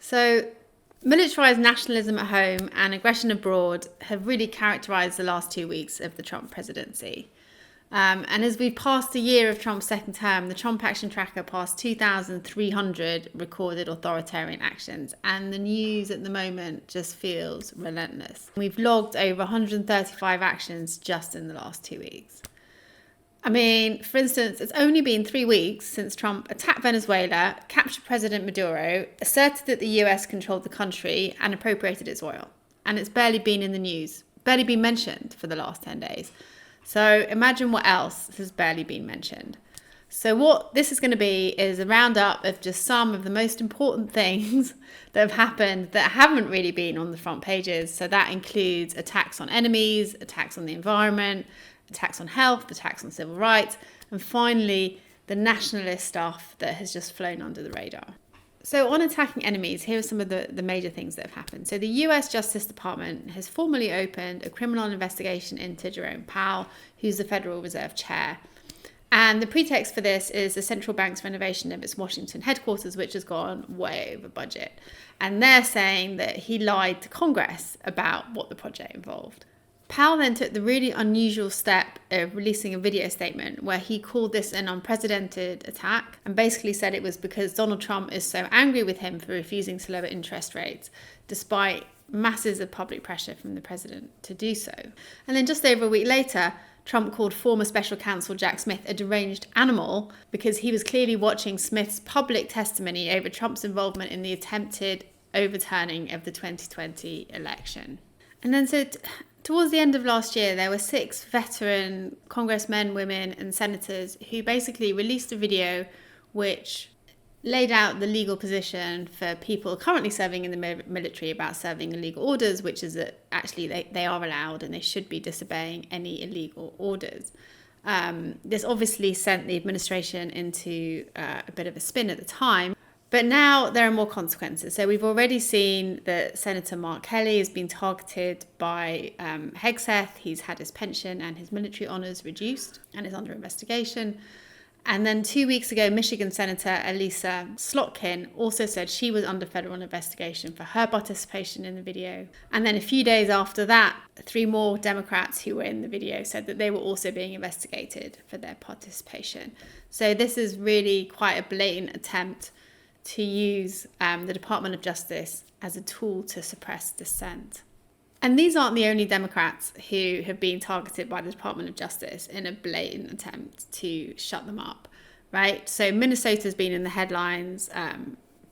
So, militarised nationalism at home and aggression abroad have really characterised the last 2 weeks of the Trump presidency. And as we passed a year of Trump's second term, the Trump Action Tracker passed 2,300 recorded authoritarian actions. And the news at the moment just feels relentless. We've logged over 135 actions just in the last 2 weeks. I mean, for instance, it's only been 3 weeks since Trump attacked Venezuela, captured President Maduro, asserted that the US controlled the country and appropriated its oil. And it's barely been in the news, barely been mentioned for the last 10 days. So imagine what else has barely been mentioned. So what this is going to be is a roundup of just some of the most important things that have happened that haven't really been on the front pages. So that includes attacks on enemies, attacks on the environment, attacks on health, attacks on civil rights, and finally, the nationalist stuff that has just flown under the radar. So on attacking enemies, here are some of the major things that have happened. So the US Justice Department has formally opened a criminal investigation into Jerome Powell, who's the Federal Reserve Chair. And the pretext for this is the central bank's renovation of its Washington headquarters, which has gone way over budget. And they're saying that he lied to Congress about what the project involved. Powell then took the really unusual step of releasing a video statement where he called this an unprecedented attack and basically said it was because Donald Trump is so angry with him for refusing to lower interest rates, despite masses of public pressure from the president to do so. And then just over a week later, Trump called former special counsel Jack Smith a deranged animal because he was clearly watching Smith's public testimony over Trump's involvement in the attempted overturning of the 2020 election. And then towards the end of last year, there were 6 veteran congressmen, women and senators who basically released a video which laid out the legal position for people currently serving in the military about serving illegal orders, which is that actually they are allowed and they should be disobeying any illegal orders. This obviously sent the administration into a bit of a spin at the time. But now there are more consequences. So we've already seen that Senator Mark Kelly has been targeted by Hegseth. He's had his pension and his military honours reduced and is under investigation. And then 2 weeks ago, Michigan Senator Elisa Slotkin also said she was under federal investigation for her participation in the video. And then a few days after that, 3 more Democrats who were in the video said that they were also being investigated for their participation. So this is really quite a blatant attempt to use the Department of Justice as a tool to suppress dissent. And these aren't the only Democrats who have been targeted by the Department of Justice in a blatant attempt to shut them up, right? So Minnesota's been in the headlines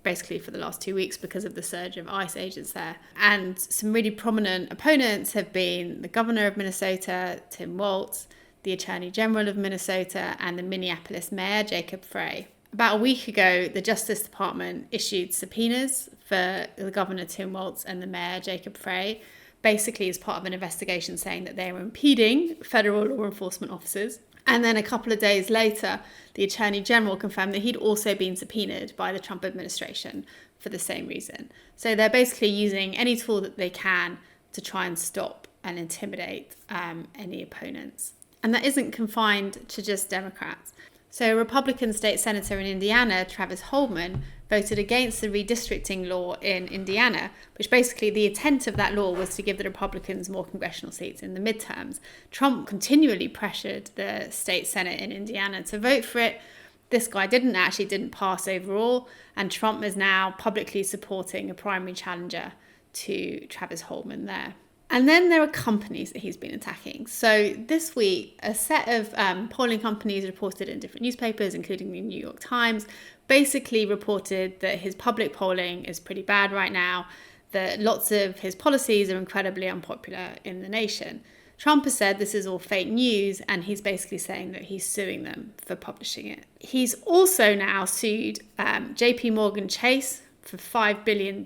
basically for the last 2 weeks because of the surge of ICE agents there. And some really prominent opponents have been the governor of Minnesota, Tim Walz, the Attorney General of Minnesota, and the Minneapolis Mayor, Jacob Frey. About a week ago, the Justice Department issued subpoenas for the Governor Tim Walz and the Mayor Jacob Frey, basically as part of an investigation saying that they were impeding federal law enforcement officers. And then a couple of days later, the Attorney General confirmed that he'd also been subpoenaed by the Trump administration for the same reason. So they're basically using any tool that they can to try and stop and intimidate any opponents. And that isn't confined to just Democrats. So a Republican state senator in Indiana, Travis Holman, voted against the redistricting law in Indiana, which basically the intent of that law was to give the Republicans more congressional seats in the midterms. Trump continually pressured the state Senate in Indiana to vote for it. This guy didn't pass overall, and Trump is now publicly supporting a primary challenger to Travis Holman there. And then there are companies that he's been attacking. So this week, a set of polling companies reported in different newspapers, including the New York Times, basically reported that his public polling is pretty bad right now, that lots of his policies are incredibly unpopular in the nation. Trump has said this is all fake news, and he's basically saying that he's suing them for publishing it. He's also now sued JP Morgan Chase for $5 billion.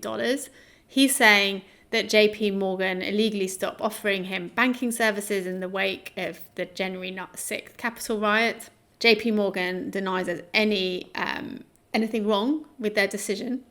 He's saying that JP Morgan illegally stopped offering him banking services in the wake of the January 6th Capitol riot. JP Morgan denies there's anything wrong with their decision.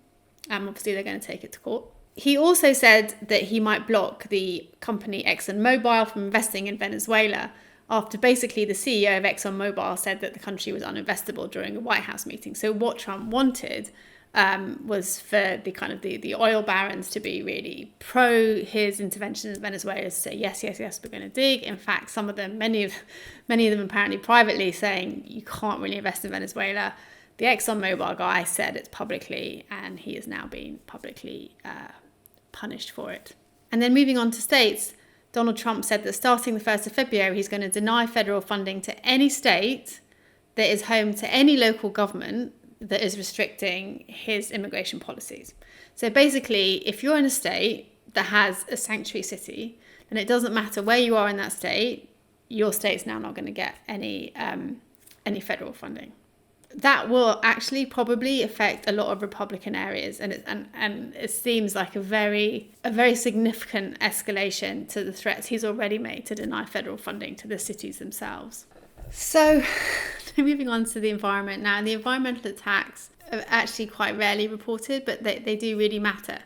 Obviously, they're going to take it to court. He also said that he might block the company ExxonMobil from investing in Venezuela after basically the CEO of ExxonMobil said that the country was uninvestable during a White House meeting. So what Trump wanted was for the oil barons to be really pro his intervention in Venezuela, to say yes, we're going to dig. In fact, some of them, many of them apparently privately saying you can't really invest in Venezuela. The ExxonMobil guy said it publicly, and he is now being publicly punished for it. And then moving on to states, Donald Trump said that starting the 1st of February, he's going to deny federal funding to any state that is home to any local government that is restricting his immigration policies. So basically, if you're in a state that has a sanctuary city, then it doesn't matter where you are in that state, your state's now not going to get any federal funding. That will actually probably affect a lot of Republican areas, and it seems like a very significant escalation to the threats he's already made to deny federal funding to the cities themselves. So, moving on to the environment now. The environmental attacks are actually quite rarely reported, but they do really matter.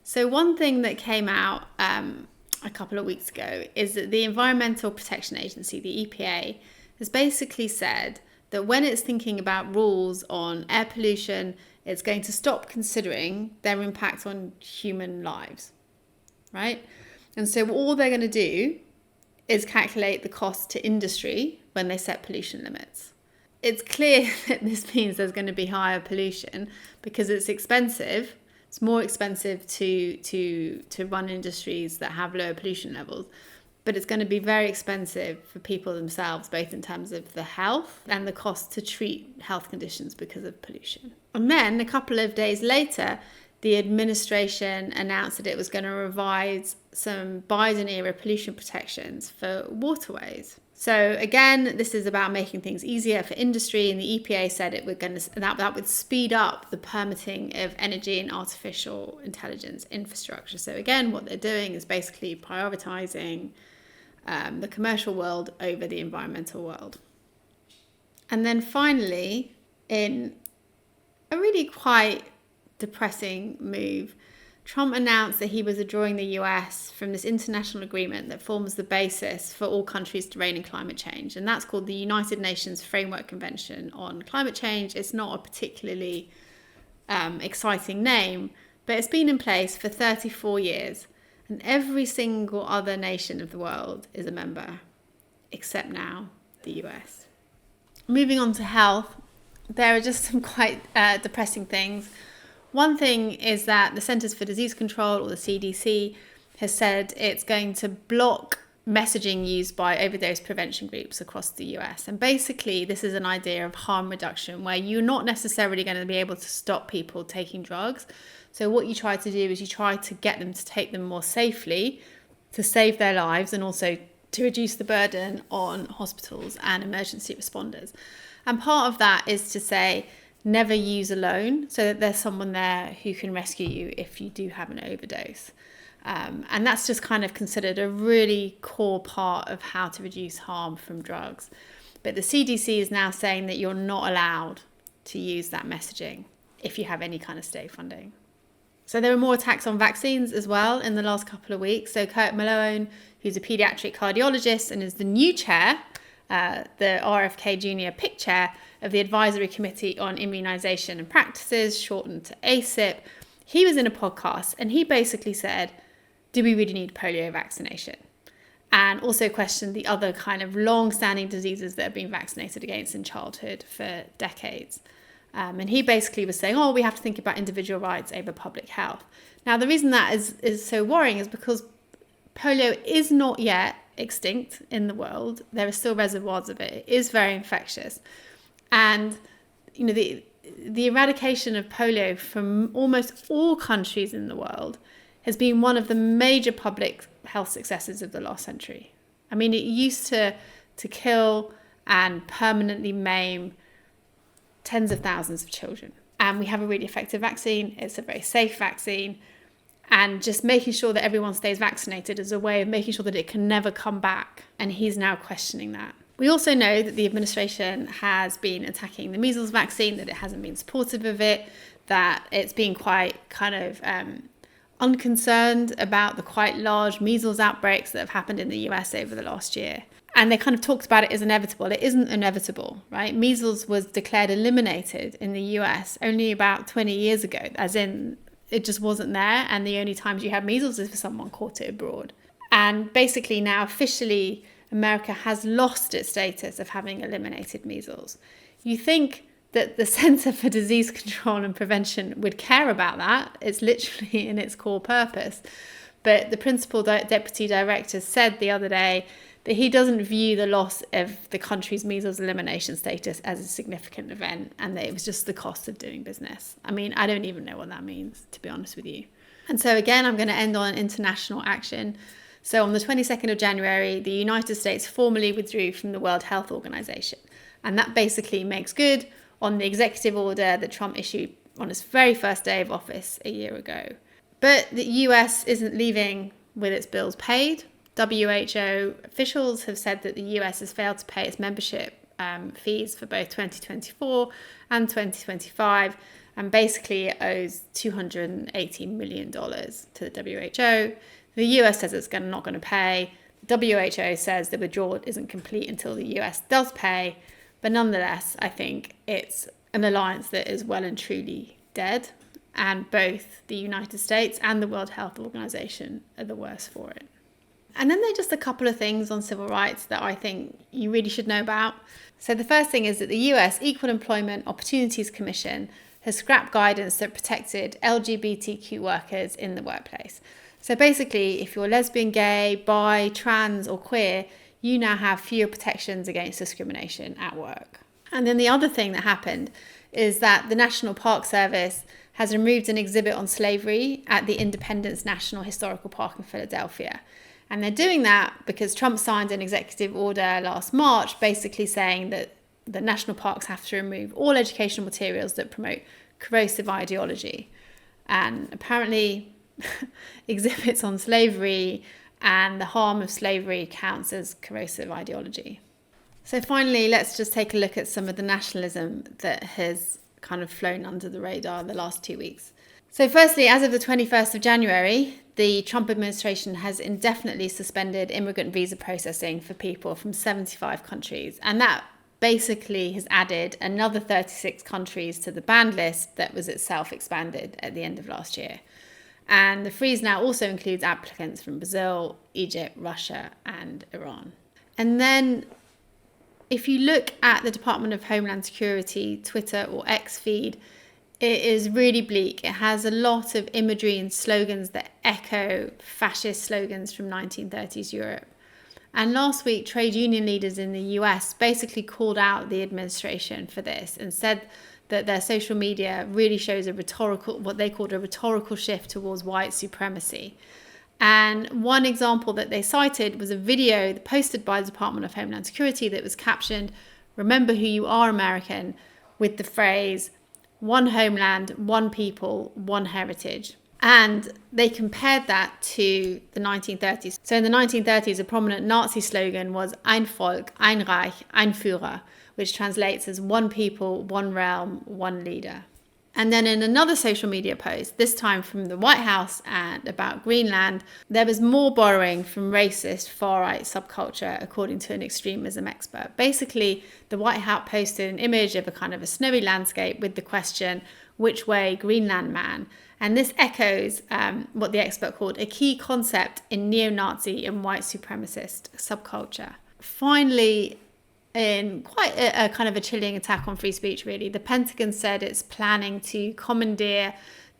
So one thing that came out a couple of weeks ago is that the Environmental Protection Agency, the EPA, has basically said that when it's thinking about rules on air pollution, it's going to stop considering their impact on human lives, right? And so all they're going to do is calculate the cost to industry when they set pollution limits. It's clear that this means there's going to be higher pollution because it's expensive. It's more expensive to run industries that have lower pollution levels. But it's going to be very expensive for people themselves, both in terms of the health and the cost to treat health conditions because of pollution. And then a couple of days later, the administration announced that it was going to revise some Biden-era pollution protections for waterways. So again, this is about making things easier for industry, and the EPA said that would speed up the permitting of energy and artificial intelligence infrastructure. So again, what they're doing is basically prioritizing the commercial world over the environmental world. And then finally, in a really quite depressing move, Trump announced that he was withdrawing the US from this international agreement that forms the basis for all countries to rein in climate change. And that's called the United Nations Framework Convention on Climate Change. It's not a particularly exciting name, but it's been in place for 34 years. And every single other nation of the world is a member, except now the US. Moving on to health, there are just some quite depressing things. One thing is that the Centers for Disease Control, or the CDC, has said it's going to block messaging used by overdose prevention groups across the US. And basically, this is an idea of harm reduction, where you're not necessarily going to be able to stop people taking drugs. So what you try to do is you try to get them to take them more safely, to save their lives, and also to reduce the burden on hospitals and emergency responders. And part of that is to say, never use alone, so that there's someone there who can rescue you if you do have an overdose. And that's just kind of considered a really core part of how to reduce harm from drugs. But the CDC is now saying that you're not allowed to use that messaging if you have any kind of state funding. So there were more attacks on vaccines as well in the last couple of weeks. So Kurt Malone, who's a pediatric cardiologist and is the new chair, the RFK Jr. PIC chair of the Advisory Committee on Immunization and Practices, shortened to ACIP, he was in a podcast and he basically said, do we really need polio vaccination? And also questioned the other kind of long-standing diseases that have been vaccinated against in childhood for decades. And he basically was saying, we have to think about individual rights over public health. Now, the reason that is so worrying is because polio is not yet extinct in the world. There are still reservoirs of it. It is very infectious. And, the eradication of polio from almost all countries in the world has been one of the major public health successes of the last century. I mean, it used to kill and permanently maim tens of thousands of children. And we have a really effective vaccine. It's a very safe vaccine. And just making sure that everyone stays vaccinated is a way of making sure that it can never come back. And he's now questioning that. We also know that the administration has been attacking the measles vaccine, that it hasn't been supportive of it, that it's been quite kind of unconcerned about the quite large measles outbreaks that have happened in the US over the last year. And they kind of talked about it as inevitable. It isn't inevitable, right? Measles was declared eliminated in the US only about 20 years ago, as in it just wasn't there. And the only times you have measles is if someone caught it abroad. And basically now officially America has lost its status of having eliminated measles. You think that the Centre for Disease Control and Prevention would care about that. It's literally in its core purpose. But the principal deputy director said the other day that he doesn't view the loss of the country's measles elimination status as a significant event, and that it was just the cost of doing business. I mean, I don't even know what that means, to be honest with you. And so again, I'm going to end on international action. So on the 22nd of January, the United States formally withdrew from the World Health Organization. And that basically makes good on the executive order that Trump issued on his very first day of office a year ago. But the US isn't leaving with its bills paid. WHO officials have said that the US has failed to pay its membership fees for both 2024 and 2025, and basically it owes $280 million to the WHO. The US says it's not going to pay. The WHO says the withdrawal isn't complete until the US does pay, but nonetheless, I think it's an alliance that is well and truly dead, and both the United States and the World Health Organization are the worse for it. And then there are just a couple of things on civil rights that I think you really should know about. So the first thing is that the US Equal Employment Opportunities Commission has scrapped guidance that protected LGBTQ workers in the workplace. So basically, if you're lesbian, gay, bi, trans or queer, you now have fewer protections against discrimination at work. And then the other thing that happened is that the National Park Service has removed an exhibit on slavery at the Independence National Historical Park in Philadelphia. And they're doing that because Trump signed an executive order last March basically saying that the national parks have to remove all educational materials that promote corrosive ideology. And apparently exhibits on slavery and the harm of slavery counts as corrosive ideology. So finally, let's just take a look at some of the nationalism that has kind of flown under the radar the last 2 weeks. So firstly, as of the 21st of January, the Trump administration has indefinitely suspended immigrant visa processing for people from 75 countries. And that basically has added another 36 countries to the banned list that was itself expanded at the end of last year. And the freeze now also includes applicants from Brazil, Egypt, Russia, and Iran. And then if you look at the Department of Homeland Security Twitter or X feed, it is really bleak. It has a lot of imagery and slogans that echo fascist slogans from 1930s Europe. And last week, trade union leaders in the US basically called out the administration for this and said that their social media really shows what they called a rhetorical shift towards white supremacy. And one example that they cited was a video posted by the Department of Homeland Security that was captioned, "Remember who you are, American," with the phrase, "One homeland, one people, one heritage." And they compared that to the 1930s. So in the 1930s, a prominent Nazi slogan was "Ein Volk, ein Reich, ein Führer," which translates as one people, one realm, one leader. And then in another social media post, this time from the White House and about Greenland, there was more borrowing from racist far-right subculture, according to an extremism expert. Basically, the White House posted an image of a kind of a snowy landscape with the question, "Which way, Greenland man?" And this echoes what the expert called a key concept in neo-Nazi and white supremacist subculture. Finally, in quite a kind of a chilling attack on free speech, really, the Pentagon said it's planning to commandeer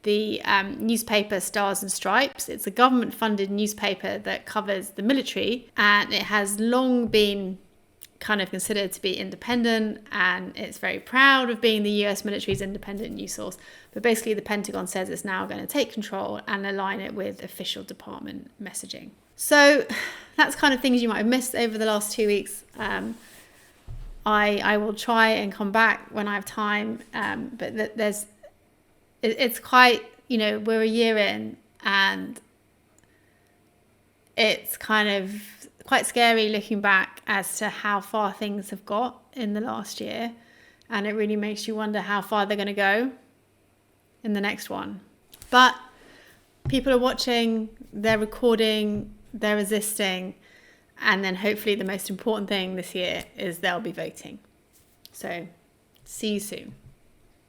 the newspaper Stars and Stripes. It's a government-funded newspaper that covers the military, and it has long been kind of considered to be independent, and it's very proud of being the US military's independent news source. But basically, the Pentagon says it's now going to take control and align it with official department messaging. So that's kind of things you might have missed over the last 2 weeks. I will try and come back when I have time, but it's quite, we're a year in, and it's kind of quite scary looking back as to how far things have got in the last year, and it really makes you wonder how far they're going to go in the next one. But people are watching, they're recording, they're resisting, And then hopefully the most important thing this year is they'll be voting. So see you soon.